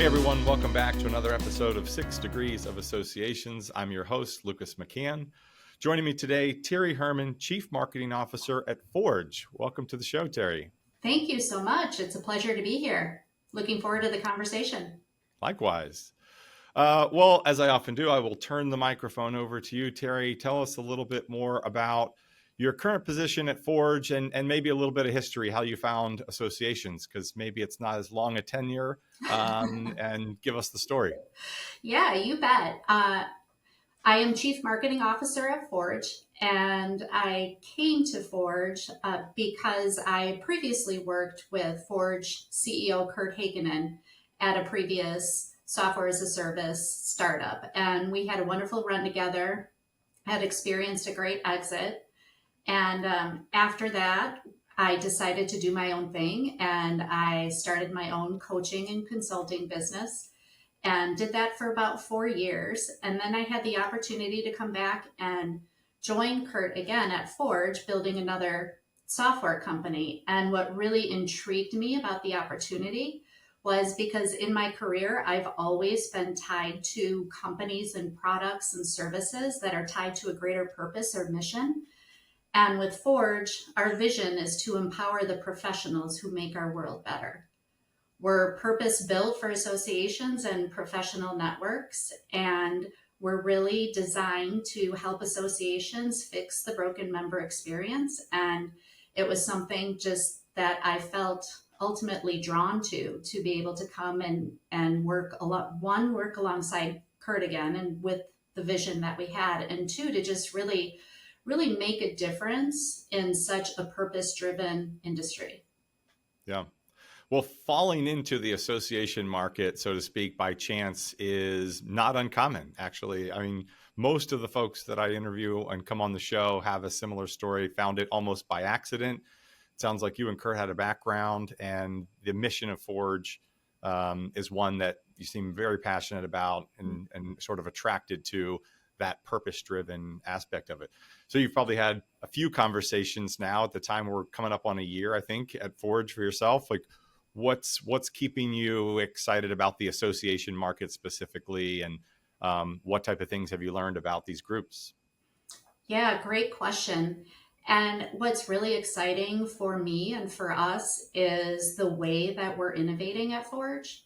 Hey everyone, welcome back to another episode of 6 Degrees of Associations. I'm your host, Lucas McCann. Joining me today, Terri Herrmann, Chief Marketing Officer at Forj. Welcome to the show, Terri. Thank you so much. It's a pleasure to be here. Looking forward to the conversation. Likewise. Well, as I often do, I will turn the microphone over to you, Terri. Tell us a little bit more about your current position at Forj and maybe a little bit of history, how you found associations, because maybe it's not as long a tenure, and give us the story. Yeah, you bet. I am Chief Marketing Officer at Forj, and I came to Forj because I previously worked with Forj CEO Kurt Hagenen at a previous software as a service startup. And we had a wonderful run together, had experienced a great exit. And after that, I decided to do my own thing, and I started my own coaching and consulting business and did that for about 4 years. And then I had the opportunity to come back and join Kurt again at Forj, building another software company. And what really intrigued me about the opportunity was because in my career, I've always been tied to companies and products and services that are tied to a greater purpose or mission. And with Forj, our vision is to empower the professionals who make our world better. We're purpose built for associations and professional networks, and we're really designed to help associations fix the broken member experience. And it was something just that I felt ultimately drawn to be able to come and work alongside Kurt again and with the vision that we had, and two, to just really make a difference in such a purpose-driven industry. Yeah. Well, falling into the association market, so to speak, by chance is not uncommon, actually. I mean, most of the folks that I interview and come on the show have a similar story, found it almost by accident. It sounds like you and Kurt had a background, and the mission of Forj is one that you seem very passionate about and sort of attracted to that purpose-driven aspect of it. So you've probably had a few conversations now. At the time, we're coming up on a year, I think, at Forj for yourself. Like, what's keeping you excited about the association market specifically, and what type of things have you learned about these groups? Yeah, great question. And what's really exciting for me and for us is the way that we're innovating at Forj.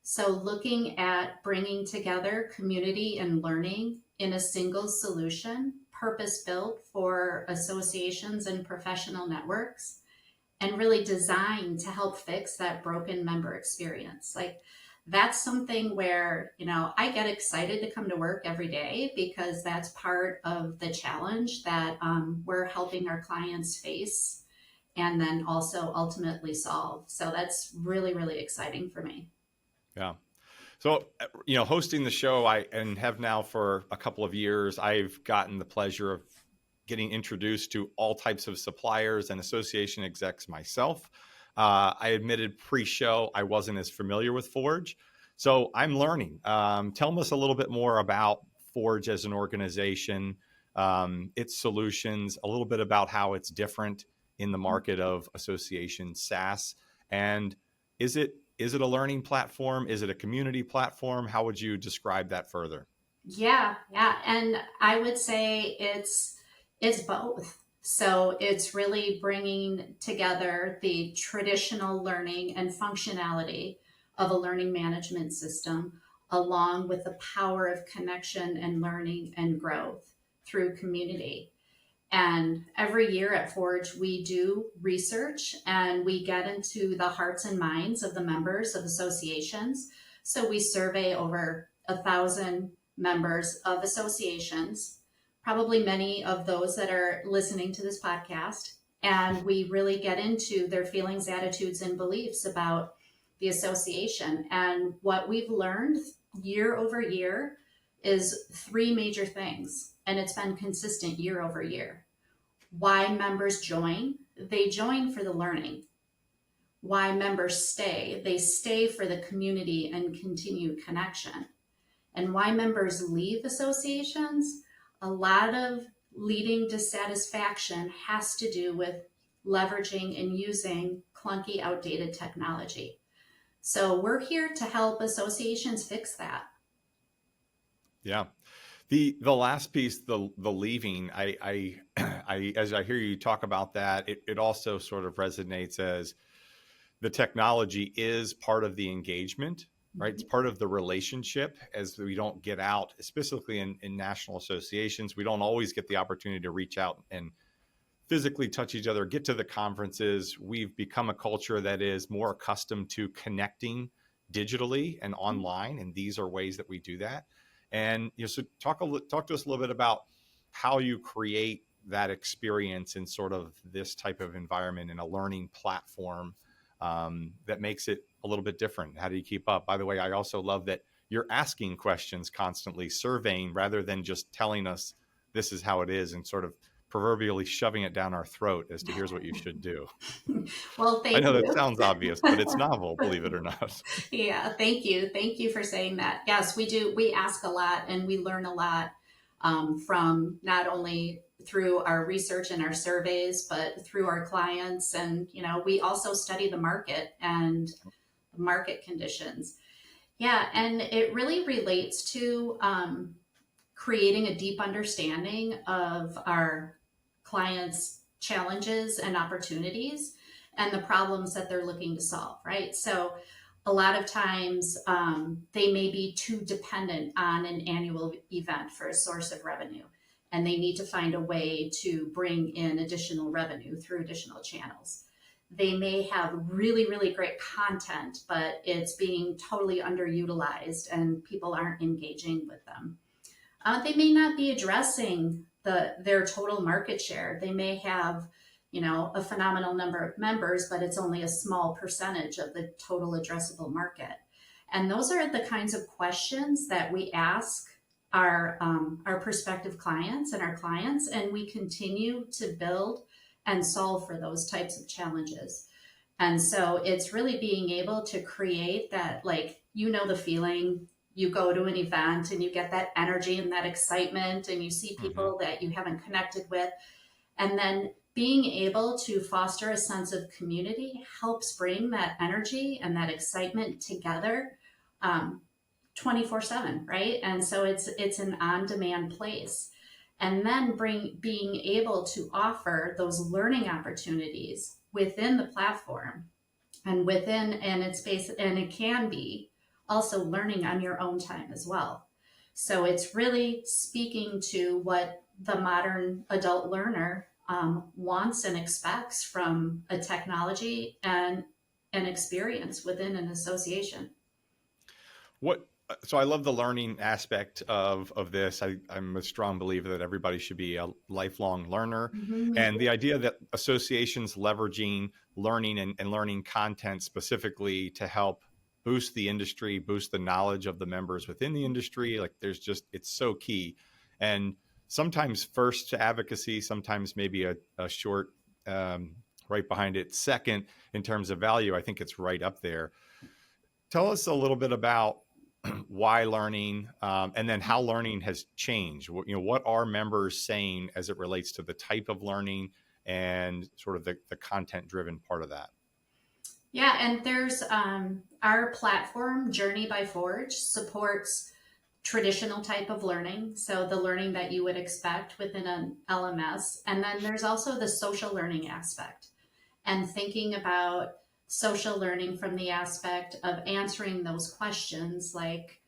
So looking at bringing together community and learning in a single solution, purpose built for associations and professional networks, and really designed to help fix that broken member experience. Like, that's something where, I get excited to come to work every day because that's part of the challenge that we're helping our clients face and then also ultimately solve. So that's really, really exciting for me. Yeah. So, hosting the show, and have now for a couple of years, I've gotten the pleasure of getting introduced to all types of suppliers and association execs myself. I admitted pre-show I wasn't as familiar with Forj, so I'm learning. Tell us a little bit more about Forj as an organization, its solutions, a little bit about how it's different in the market of association SaaS, and is it a learning platform? Is it a community platform? How would you describe that further? Yeah. And I would say it's both. So it's really bringing together the traditional learning and functionality of a learning management system, along with the power of connection and learning and growth through community. And every year at Forj, we do research and we get into the hearts and minds of the members of associations. So we survey over 1,000 members of associations, probably many of those that are listening to this podcast. And we really get into their feelings, attitudes, and beliefs about the association. And what we've learned year over year is 3 major things. And it's been consistent year over year. Why members join? They join for the learning. Why members stay? They stay for the community and continued connection. And why members leave associations? A lot of leading dissatisfaction has to do with leveraging and using clunky, outdated technology. So we're here to help associations fix that. Yeah. The last piece, the leaving, I as I hear you talk about that, it also sort of resonates as the technology is part of the engagement, right? It's Mhm. part of the relationship as we don't get out, specifically in national associations. We don't always get the opportunity to reach out and physically touch each other, get to the conferences. We've become a culture that is more accustomed to connecting digitally and online, and these are ways that we do that. And so talk to us a little bit about how you create that experience in sort of this type of environment in a learning platform that makes it a little bit different. How do you keep up? By the way, I also love that you're asking questions constantly, surveying rather than just telling us this is how it is and sort of proverbially shoving it down our throat as to here's what you should do. Well, I thank know that you. sounds obvious, but it's novel, believe it or not. Yeah, thank you. Thank you for saying that. Yes, we do. We ask a lot and we learn a lot from not only through our research and our surveys, but through our clients. And, we also study the market and market conditions. Yeah, and it really relates to creating a deep understanding of our clients' challenges and opportunities and the problems that they're looking to solve, right? So, a lot of times they may be too dependent on an annual event for a source of revenue, and they need to find a way to bring in additional revenue through additional channels. They may have really, really great content, but it's being totally underutilized and people aren't engaging with them. They may not be addressing their total market share. They may have, a phenomenal number of members, but it's only a small percentage of the total addressable market. And those are the kinds of questions that we ask our prospective clients and our clients, and we continue to build and solve for those types of challenges. And so it's really being able to create that, like, the feeling you go to an event and you get that energy and that excitement and you see Mm-hmm. people that you haven't connected with. And then being able to foster a sense of community helps bring that energy and that excitement together 24/7, right? And so it's an on-demand place. And then being able to offer those learning opportunities within the platform and it's space, and it can be also learning on your own time as well. So it's really speaking to what the modern adult learner wants and expects from a technology and an experience within an association. What so I love the learning aspect of this. I'm a strong believer that everybody should be a lifelong learner. Mhm, me And too. the idea that associations leveraging learning and learning content specifically to help boost the industry, boost the knowledge of the members within the industry, like it's so key. And sometimes first to advocacy, sometimes maybe a short right behind it. Second, in terms of value, I think it's right up there. Tell us a little bit about why learning, and then how learning has changed. What are members saying as it relates to the type of learning and sort of the content driven part of that? Yeah, and there's our platform, Journey by Forj, supports traditional type of learning. So the learning that you would expect within an LMS. And then there's also the social learning aspect and thinking about social learning from the aspect of answering those questions like,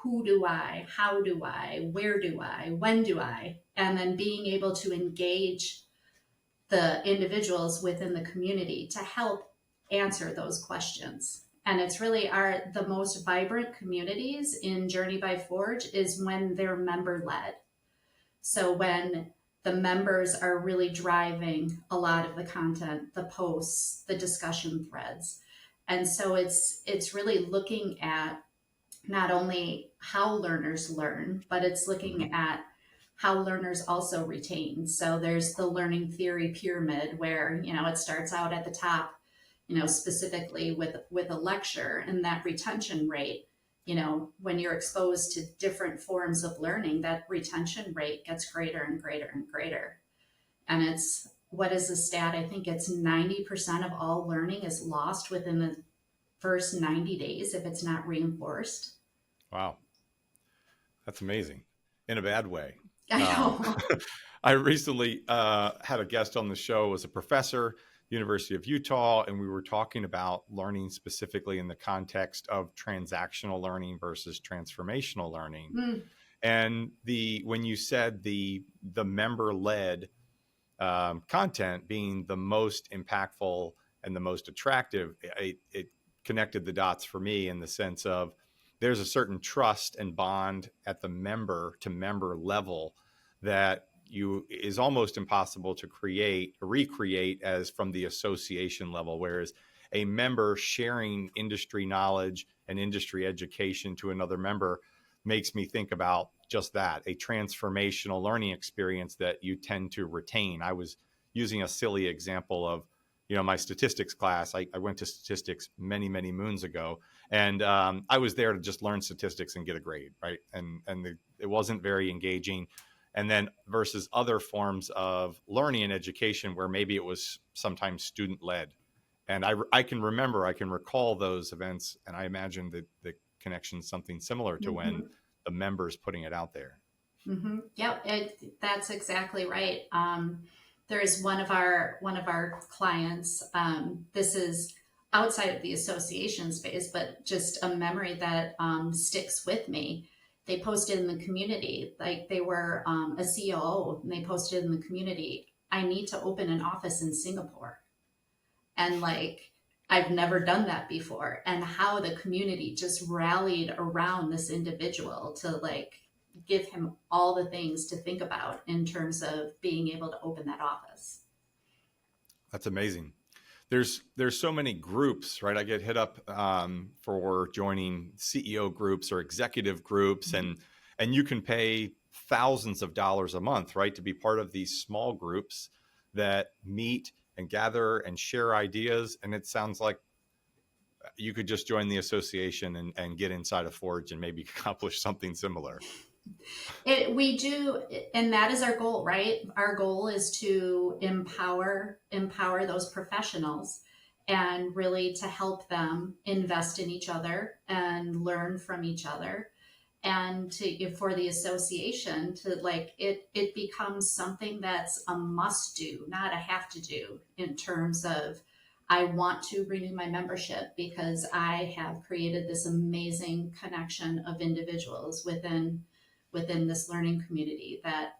who do I, how do I, where do I, when do I, and then being able to engage the individuals within the community to help answer those questions. And it's really the most vibrant communities in Journey by Forge is when they're member led. So when the members are really driving a lot of the content, the posts, the discussion threads. And so it's really looking at not only how learners learn, but it's Mm-hmm. looking at how learners also retain. So there's the learning theory pyramid where, it starts out at the top, specifically with a lecture and that retention rate. When you're exposed to different forms of learning, that retention rate gets greater and greater and greater. And what is the stat? I think it's 90% of all learning is lost within the first 90 days if it's not reinforced. Wow. That's amazing in a bad way. I Um, know. I recently had a guest on the show as a professor, University of Utah, and we were talking about learning specifically in the context of transactional learning versus transformational learning. Mm, And when you said the member led content being the most impactful and the most attractive, it connected the dots for me in the sense of there's a certain trust and bond at the member to member level that you is almost impossible to recreate as from the association level, whereas a member sharing industry knowledge and industry education to another member makes me think about just that, a transformational learning experience that you tend to retain. I was using a silly example of, my statistics class. I went to statistics many, many moons ago, and I was there to just learn statistics and get a grade, right? And it wasn't very engaging. And then versus other forms of learning and education where maybe it was sometimes student led. And I can recall those events, and I imagine that the connection something similar to when mhm. the members putting it out there. Yep, that's exactly right. There's one of our clients. This is outside of the association space, but just a memory that sticks with me. They posted in the community, like they were a COO, and they posted in the community, "I need to open an office in Singapore," and like I've never done that before, and how the community just rallied around this individual to like give him all the things to think about in terms of being able to open that office. That's amazing. There's so many groups, right? I get hit up for joining CEO groups or executive groups, Mhm. and you can pay thousands of dollars a month, right, to be part of these small groups that meet and gather and share ideas. And it sounds like you could just join the association and get inside of Forge and maybe accomplish something similar. We do, and that is our goal, right? Our goal is to empower those professionals and really to help them invest in each other and learn from each other, and to for the association to like it becomes something that's a must do, not a have to do, in terms of I want to renew my membership because I have created this amazing connection of individuals within this learning community that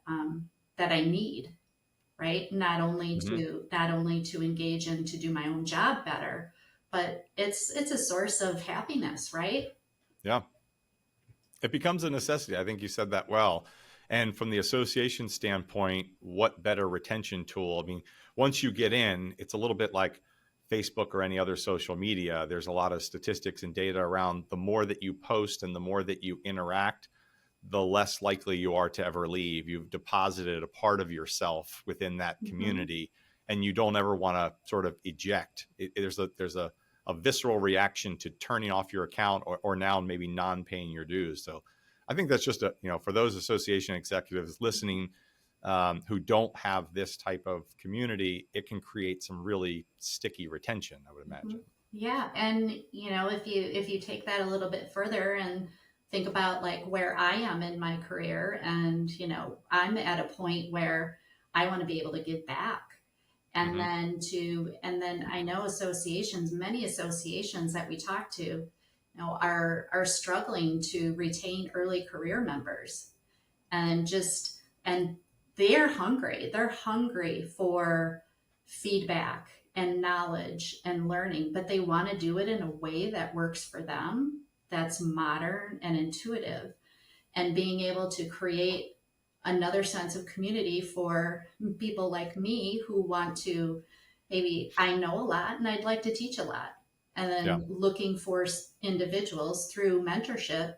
I need, right? Mm-hmm. Not only to engage and to do my own job better, but it's a source of happiness, right? Yeah. It becomes a necessity. I think you said that well. And from the association standpoint, what better retention tool? I mean, once you get in, it's a little bit like Facebook or any other social media. There's a lot of statistics and data around the more that you post and the more that you interact, the less likely you are to ever leave. You've deposited a part of yourself within that Mm-hmm. community, and you don't ever want to sort of eject. There's a visceral reaction to turning off your account or now maybe non-paying your dues. So I think that's just for those association executives listening who don't have this type of community, it can create some really sticky retention, I would Mm-hmm. imagine. Yeah, and if you take that a little bit further and think about like where I am in my career, and I'm at a point where I want to be able to give back, and Mm-hmm. then I know many associations that we talk to, are struggling to retain early career members, and they're hungry for feedback and knowledge and learning, but they want to do it in a way that works for them, that's modern and intuitive, and being able to create another sense of community for people like me who want to, maybe I know a lot and I'd like to teach a lot, and Yeah. then looking for individuals through mentorship,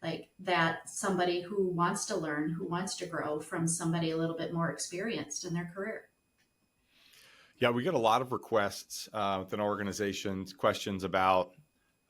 like that, somebody who wants to learn, who wants to grow from somebody a little bit more experienced in their career. Yeah, we get a lot of requests within organizations, questions about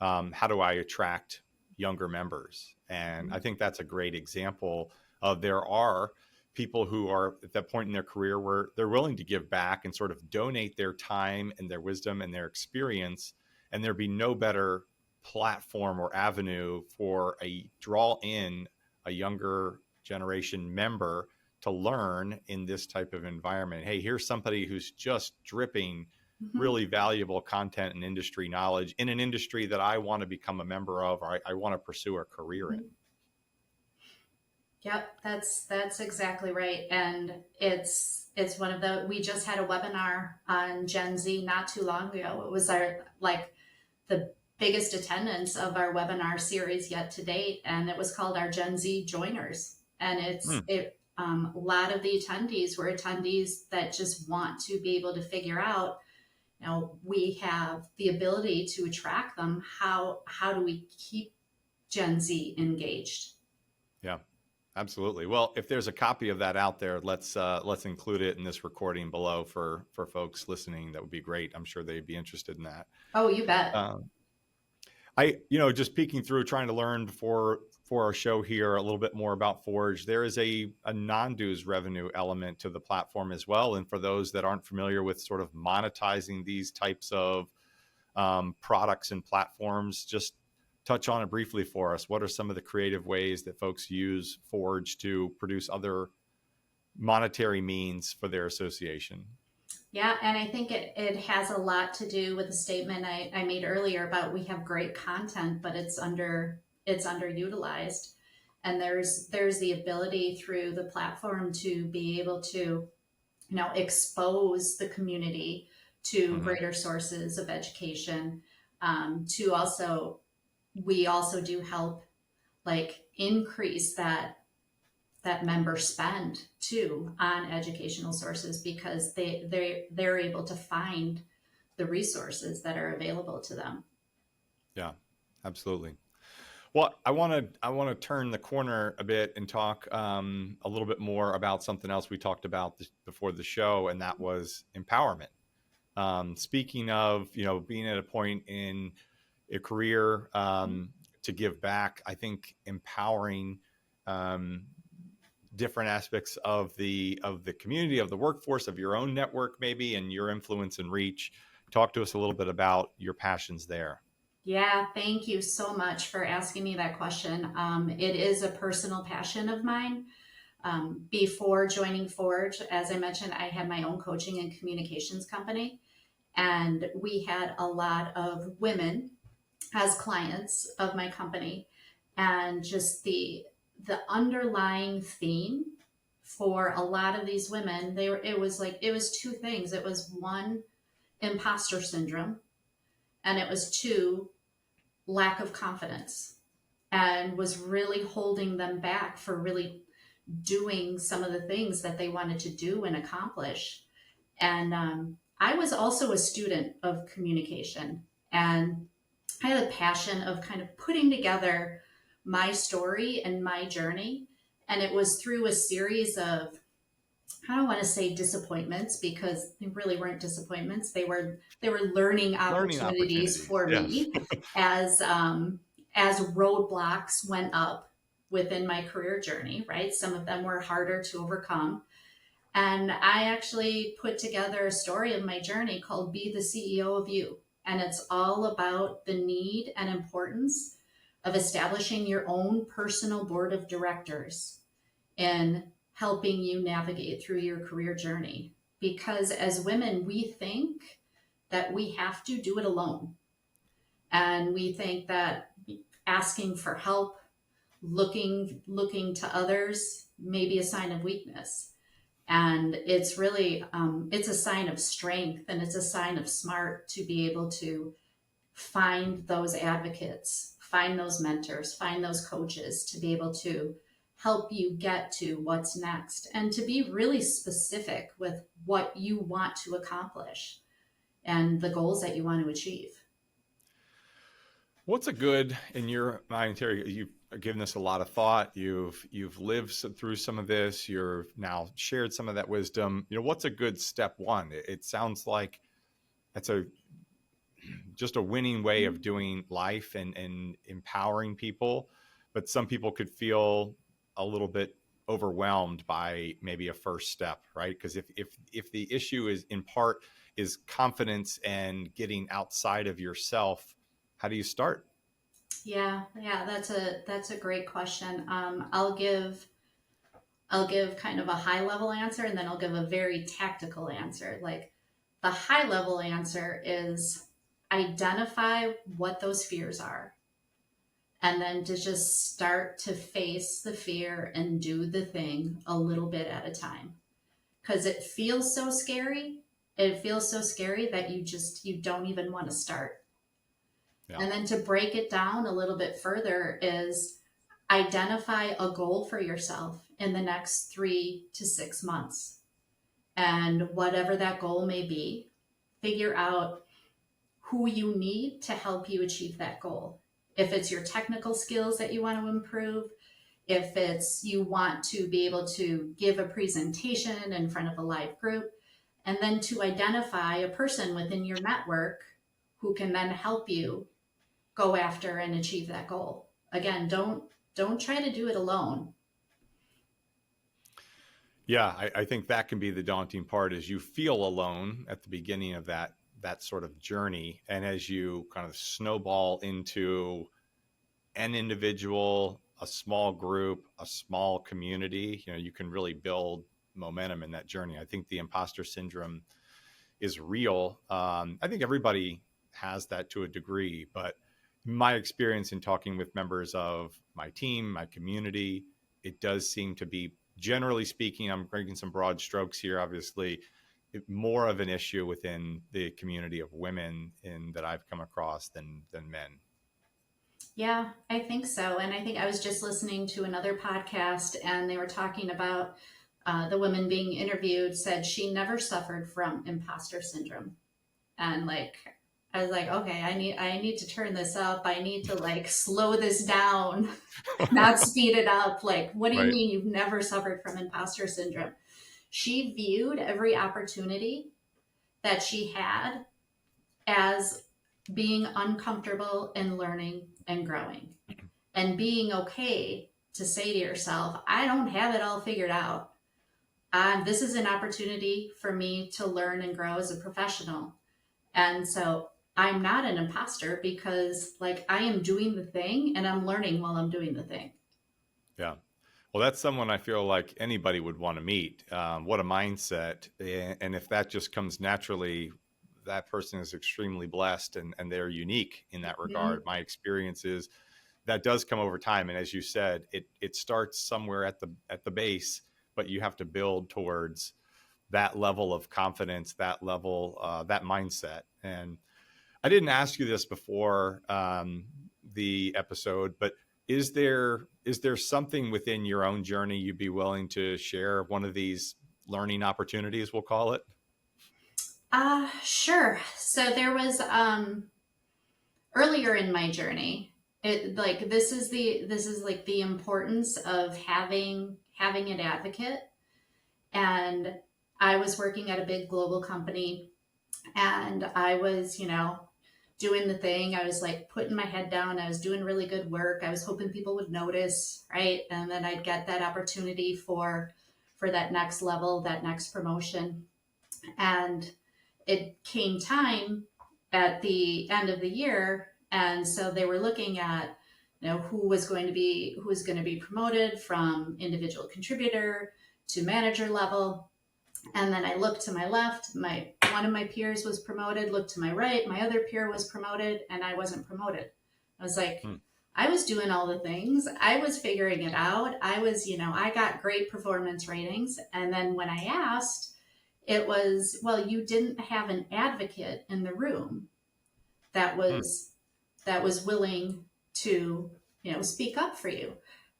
how do I attract younger members? And I think that's a great example of there are people who are at that point in their career where they're willing to give back and sort of donate their time and their wisdom and their experience. and there'd be no better platform or avenue for a draw in a younger generation member to learn in this type of environment. Hey, here's somebody who's just dripping Mhm. really valuable content and industry knowledge in an industry that I want to become a member of, or I want to pursue a career in. Mhm. Yep, that's exactly right. And it's one of the we just had a webinar on Gen Z not too long ago. It was our like the biggest attendance of our webinar series yet to date, and it was called our Gen Z Joiners. And Hmm. a lot of the attendees were attendees that just want to be able to figure out, we have the ability to attract them. How do we keep Gen Z engaged? Yeah, absolutely. Well, if there's a copy of that out there, let's include it in this recording below for folks listening. That would be great. I'm sure they'd be interested in that. Oh, you bet. Um, just peeking through, trying to learn before for our show here a little bit more about Forj. There is a non-dues revenue element to the platform as well. And for those that aren't familiar with sort of monetizing these types of products and platforms, just touch on it briefly for us. What are some of the creative ways that folks use Forj to produce other monetary means for their association? Yeah, and I think it has a lot to do with the statement I made earlier about we have great content, but it's underutilized. And there's the ability through the platform to be able to, expose the community to Mm-hmm. greater sources of education. To also, we also do help like increase that member spend too on educational sources because they're able to find the resources that are available to them. Yeah, absolutely. Well, I want to turn the corner a bit and talk a little bit more about something else we talked about before the show, and that was empowerment. Speaking of, being at a point in a career to give back, I think empowering um, different aspects of the community, of the workforce, of your own network, maybe, and your influence and reach. Talk to us a little bit about your passions there. Yeah, thank you so much for asking me that question. It is a personal passion of mine. Before joining Forge, as I mentioned, I had my own coaching and communications company, and we had a lot of women as clients of my company, and just the underlying theme for a lot of these women, it was two things. It was one, imposter syndrome, and it was two, lack of confidence, and was really holding them back for really doing some of the things that they wanted to do and accomplish. And I was also a student of communication, and I had a passion of kind of putting together my story and my journey. And it was through a series of, I don't want to say disappointments because they really weren't disappointments. They were learning Learning opportunities opportunities. for Yes. me as as roadblocks went up within my career journey. Right, some of them were harder to overcome, and I actually put together a story of my journey called "Be the CEO of You," and it's all about the need and importance of establishing your own personal board of directors in helping you navigate through your career journey. Because as women, we think that we have to do it alone. And we think that asking for help, looking to others may be a sign of weakness. And it's really it's a sign of strength, and it's a sign of smart to be able to find those advocates, find those mentors, find those coaches to be able to help you get to what's next, and to be really specific with what you want to accomplish and the goals that you want to achieve. What's a good in your mind, Terry? You've given this a lot of thought. You've lived through some of this. You've now shared some of that wisdom. What's a good step one? It sounds like that's a just a winning way of doing life and empowering people. But some people could feel a little bit overwhelmed by maybe a first step, right? Because if the issue is in part is confidence and getting outside of yourself, how do you start? Yeah, that's a great question. I'll give kind of a high level answer, and then I'll give a very tactical answer. Like, the high level answer is identify what those fears are, and then to just start to face the fear and do the thing a little bit at a time. Because it feels so scary. It feels so scary that you don't even want to start. Yeah. And then to break it down a little bit further is identify a goal for yourself in the next 3 to 6 months. And whatever that goal may be, figure out who you need to help you achieve that goal. If it's your technical skills that you want to improve, if it's you want to be able to give a presentation in front of a live group, and then to identify a person within your network who can then help you go after and achieve that goal. Again, don't try to do it alone. Yeah, I think that can be the daunting part is you feel alone at the beginning of that sort of journey. And as you kind of snowball into an individual, a small group, a small community, you can really build momentum in that journey. I think the imposter syndrome is real. I think everybody has that to a degree, but my experience in talking with members of my team, my community, it does seem to be, generally speaking, I'm bringing some broad strokes here, obviously, more of an issue within the community of women that I've come across than men. Yeah, I think so. And I think I was just listening to another podcast, and they were talking about the woman being interviewed said she never suffered from imposter syndrome. And like, I was like, okay, I need to turn this up. I need to like slow this down, not speed it up. Like, what do you Right. mean you've never suffered from imposter syndrome? She viewed every opportunity that she had as being uncomfortable and learning and growing, and being okay to say to yourself, I don't have it all figured out. This is an opportunity for me to learn and grow as a professional. And so I'm not an imposter because, like, I am doing the thing and I'm learning while I'm doing the thing. Yeah. Well, that's someone I feel like anybody would want to meet. What a mindset. And if that just comes naturally, that person is extremely blessed and they're unique in that Mhm. regard. My experience is that does come over time. And as you said, it starts somewhere at the base, but you have to build towards that level of confidence, that level, that mindset. And I didn't ask you this before the episode, but is there something within your own journey you'd be willing to share? One of these learning opportunities, we'll call it. Sure. So there was earlier in my journey, it like this is like the importance of having an advocate. And I was working at a big global company, and I was, doing the thing. I was like putting my head down. I was doing really good work. I was hoping people would notice, right? And then I'd get that opportunity for that next level, that next promotion. And it came time at the end of the year, and so they were looking at who was going to be promoted from individual contributor to manager level. And then I looked to my left, my one of my peers was promoted, looked to my right, my other peer was promoted, and I wasn't promoted. I was like, Hmm. I was doing all the things. I was figuring it out. I got great performance ratings. And then when I asked, it was, well, you didn't have an advocate in the room that Hmm. was willing to, speak up for you.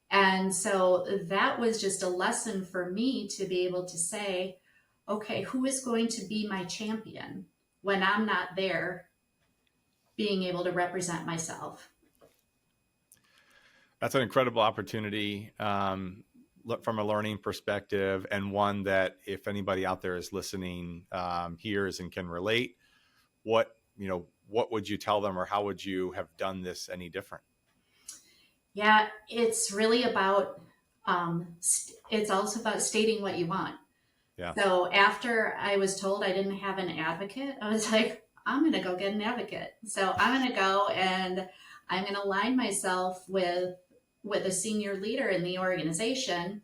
And so that was just a lesson for me to be able to say, okay, who is going to be my champion when I'm not there being able to represent myself? That's an incredible opportunity from a learning perspective, and one that if anybody out there is listening, hears and can relate. What would you tell them, or how would you have done this any different? Yeah, it's really about It's also about stating what you want. Yeah. So after I was told I didn't have an advocate, I was like, I'm going to go get an advocate. So I'm going to go and I'm going to align myself with a senior leader in the organization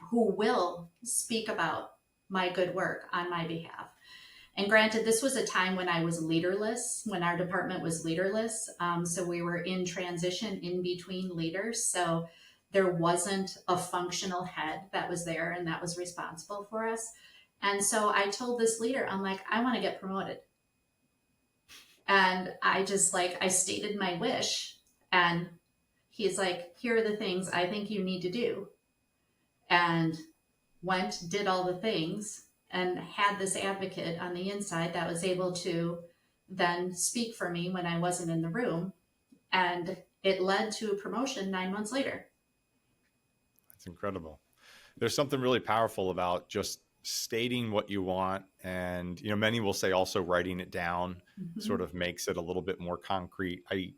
who will speak about my good work on my behalf. And granted, this was a time when I was leaderless, when our department was leaderless. So we were in transition in between leaders. So there wasn't a functional head that was there and that was responsible for us. And so I told this leader, I'm like, I want to get promoted. And I just like, I stated my wish. And he's like, here are the things I think you need to do. And went, did all the things, and had this advocate on the inside that was able to then speak for me when I wasn't in the room. And it led to a promotion 9 months later. That's incredible. There's something really powerful about just stating what you want. And, many will say also writing it down Mm-hmm. sort of makes it a little bit more concrete. I,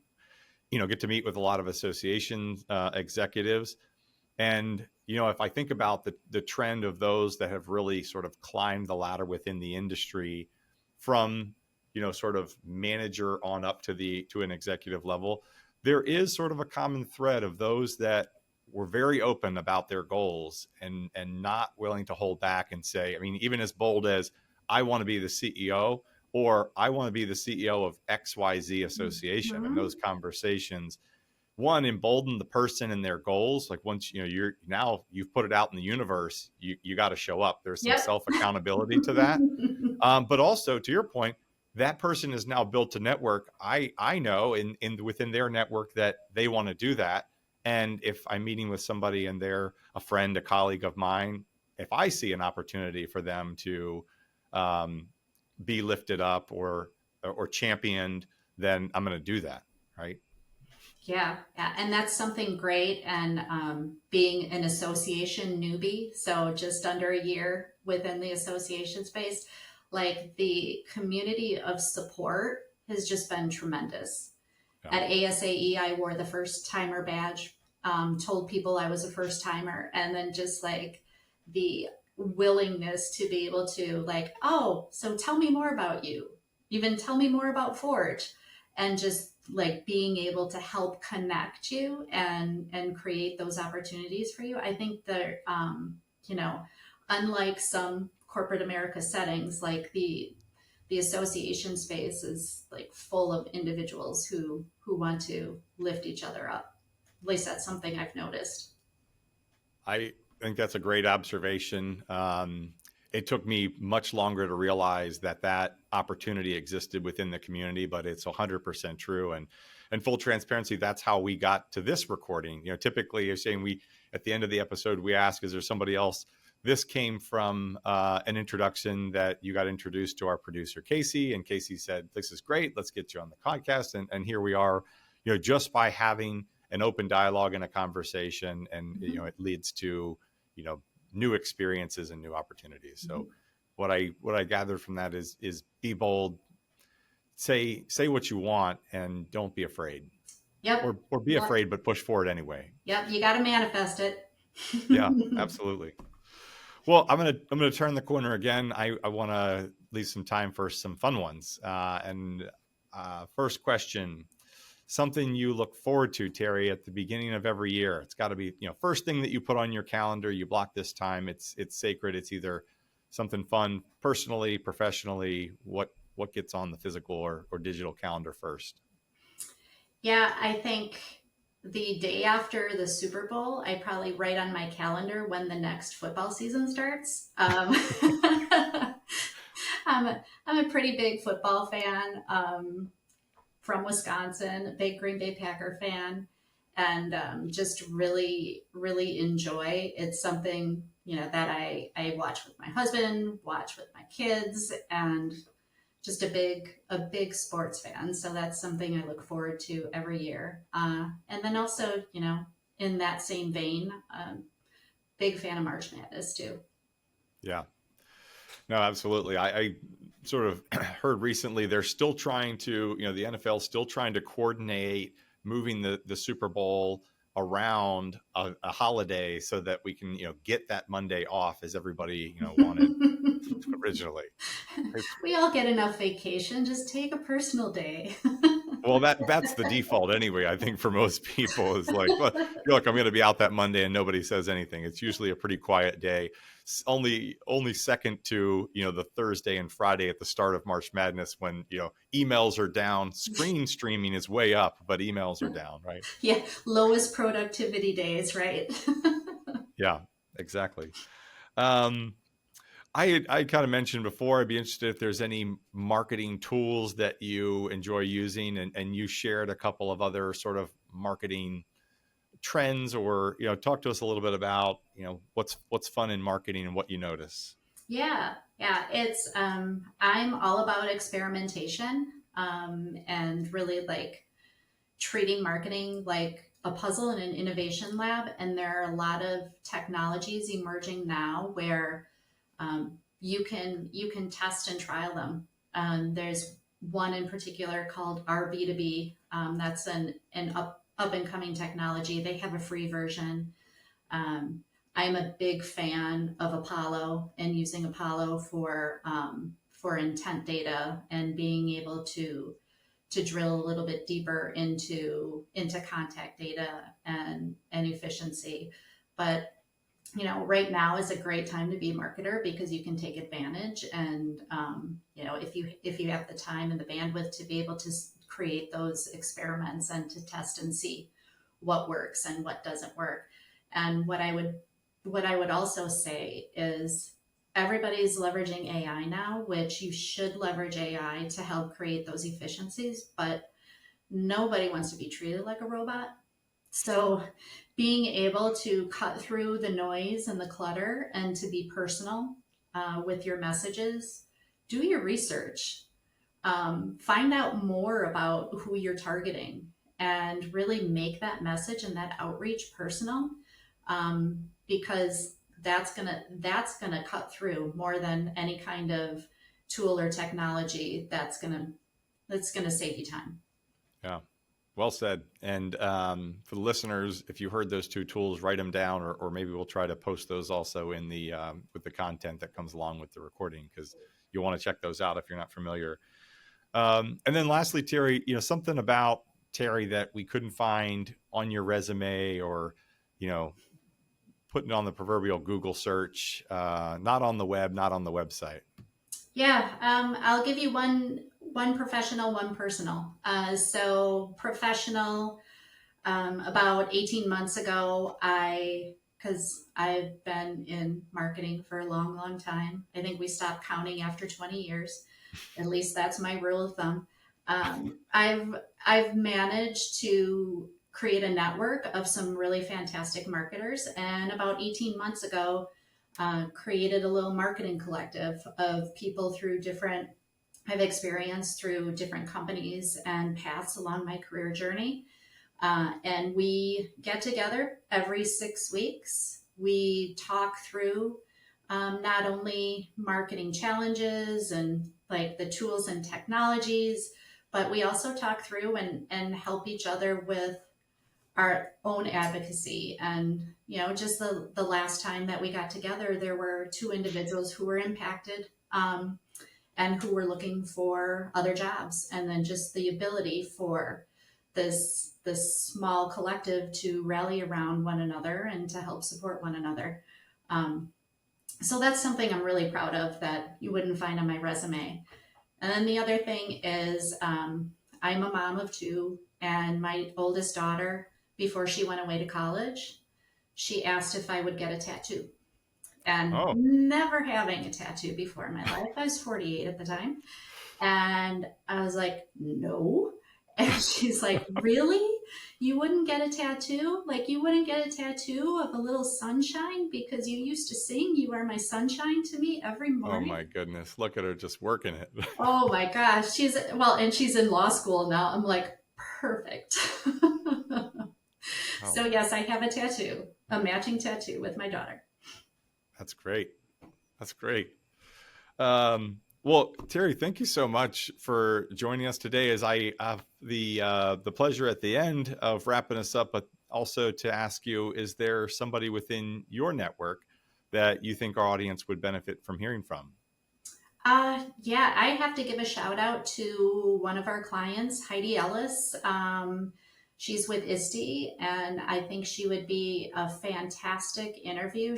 get to meet with a lot of association executives. And, if I think about the trend of those that have really sort of climbed the ladder within the industry from, sort of manager on up to an executive level, there is sort of a common thread of those that were very open about their goals and not willing to hold back and say, I mean, even as bold as I want to be the CEO or I want to be the CEO of XYZ association. And Mm-hmm. those conversations, one, embolden the person and their goals. Like once you've put it out in the universe, you got to show up. There's some Yep. self accountability to that. But also to your point, that person is now built a network. I know in within their network that they want to do that. And if I'm meeting with somebody and they're a friend, a colleague of mine, if I see an opportunity for them to um, be lifted up or championed, then I'm going to do that. Right. Yeah, yeah, and that's something great. And being an association newbie, so just under a year within the association space, like the community of support has just been tremendous. Yeah. At ASAE, I wore the first timer badge, told people I was a first timer, and then just like the willingness to be able to, like, oh, so tell me more about you, even tell me more about Forj, and just like being able to help connect you and create those opportunities for you. I think that you know, unlike some corporate America settings, like the association space is like full of individuals who want to lift each other up. At least that's something I've noticed. I think that's a great observation. It took me much longer to realize that opportunity existed within the community, but it's 100% true. And full transparency, that's how we got to this recording. Typically, you're saying at the end of the episode, we ask, is there somebody else? This came from an introduction that you got introduced to our producer, Casey. And Casey said, this is great. Let's get you on the podcast. And here we are, just by having an open dialogue and a conversation, and Mm-hmm. it leads to new experiences and new opportunities. Mm-hmm. So what I gathered from that is be bold, say what you want, and don't be afraid, Yep. or be Yep. afraid but push forward anyway. Yep. You got to manifest it. Yeah, absolutely. Well, I'm gonna turn the corner again. I want to leave some time for some fun ones. And first question: something you look forward to, Terri, at the beginning of every year. It's got to be, first thing that you put on your calendar. You block this time. It's sacred. It's either something fun, personally, professionally. What gets on the physical or digital calendar first? Yeah, I think the day after the Super Bowl, I probably write on my calendar when the next football season starts. I'm a pretty big football fan. From Wisconsin, big Green Bay Packer fan, and just really, really enjoy. It's something that I watch with my husband, watch with my kids, and just a big sports fan. So that's something I look forward to every year. And then also, in that same vein, big fan of March Madness too. Yeah, no, absolutely. I sort of heard recently they're still trying to, the NFL still trying to coordinate moving the Super Bowl around a holiday so that we can, get that Monday off as everybody, wanted originally. It's We all get enough vacation. Just take a personal day. Well, that's the default anyway. I think for most people is like, well, look, I'm going to be out that Monday, and nobody says anything. It's usually a pretty quiet day. Only second to the Thursday and Friday at the start of March Madness when emails are down. Screen streaming is way up, but emails are down, right? Yeah, lowest productivity days, right? Yeah, exactly. Um, I kind of mentioned before, I'd be interested if there's any marketing tools that you enjoy using, and you shared a couple of other sort of marketing trends, or talk to us a little bit about what's fun in marketing and what you notice. Yeah. It's I'm all about experimentation, and really like treating marketing like a puzzle in an innovation lab. And there are a lot of technologies emerging now where you can test and trial them. There's one in particular called RB2B. That's an up and coming technology. They have a free version. Um, I'm a big fan of Apollo and using Apollo for intent data and being able to drill a little bit deeper into contact data and efficiency. But right now is a great time to be a marketer because you can take advantage, and if you have the time and the bandwidth to be able to create those experiments and to test and see what works and what doesn't work. And what I would also say is everybody's leveraging AI now, which you should leverage AI to help create those efficiencies, but nobody wants to be treated like a robot. So being able to cut through the noise and the clutter and to be personal with your messages, do your research, find out more about who you're targeting, and really make that message and that outreach personal, because that's gonna cut through more than any kind of tool or technology that's gonna save you time. Yeah. Well said. And for the listeners, if you heard those two tools, write them down, or maybe we'll try to post those also in the with the content that comes along with the recording, because you'll want to check those out if you're not familiar. And then lastly, Terri, something about Terri that we couldn't find on your resume, or putting on the proverbial Google search, not on the web, not on the website. Yeah, I'll give you one professional, one personal. So professional, about 18 months ago, because I've been in marketing for a long, long time. I think we stopped counting after 20 years. At least that's my rule of thumb. I've managed to create a network of some really fantastic marketers, and about 18 months ago, created a little marketing collective of people through different I've experienced through different companies and paths along my career journey. And we get together every 6 weeks. We talk through not only marketing challenges and like the tools and technologies, but we also talk through and help each other with our own advocacy. And just the last time that we got together, there were two individuals who were impacted, and who were looking for other jobs, and then just the ability for this small collective to rally around one another and to help support one another. So that's something I'm really proud of that you wouldn't find on my resume. And then the other thing is, I'm a mom of two, and my oldest daughter, before she went away to college, she asked if I would get a tattoo. And Oh, never having a tattoo before in my life. I was 48 at the time. And I was like, no. And she's like, really? You wouldn't get a tattoo? Like, you wouldn't get a tattoo of a little sunshine because you used to sing, "You are my sunshine" to me every oh morning? my goodness! Look at her just working it. Oh my gosh. And she's in law school now. I'm like, perfect. Oh, So, yes, I have a tattoo, a matching tattoo with my daughter. that's great. That's great. Well, Terri, thank you so much for joining us today. As I have the pleasure at the end of wrapping us up also to ask you, is there somebody within your network that you think our audience would benefit from hearing from? Yeah, I have to give a shout out to one of our clients, Heidi Ellis. She's with ISTE, and I think she would be a fantastic interview.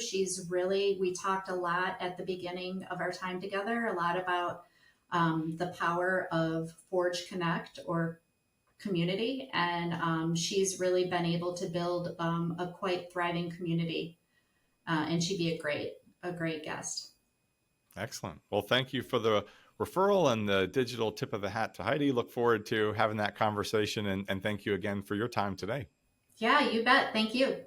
We talked a lot at the beginning of our time together, a lot about the power of Forge Connect or community, and she's really been able to build a quite thriving community, and she'd be a great guest. Excellent. Well, thank you for the referral and the digital tip of the hat to Heidi. Look forward to having that conversation, and thank you again for your time today. Yeah, you bet. Thank you.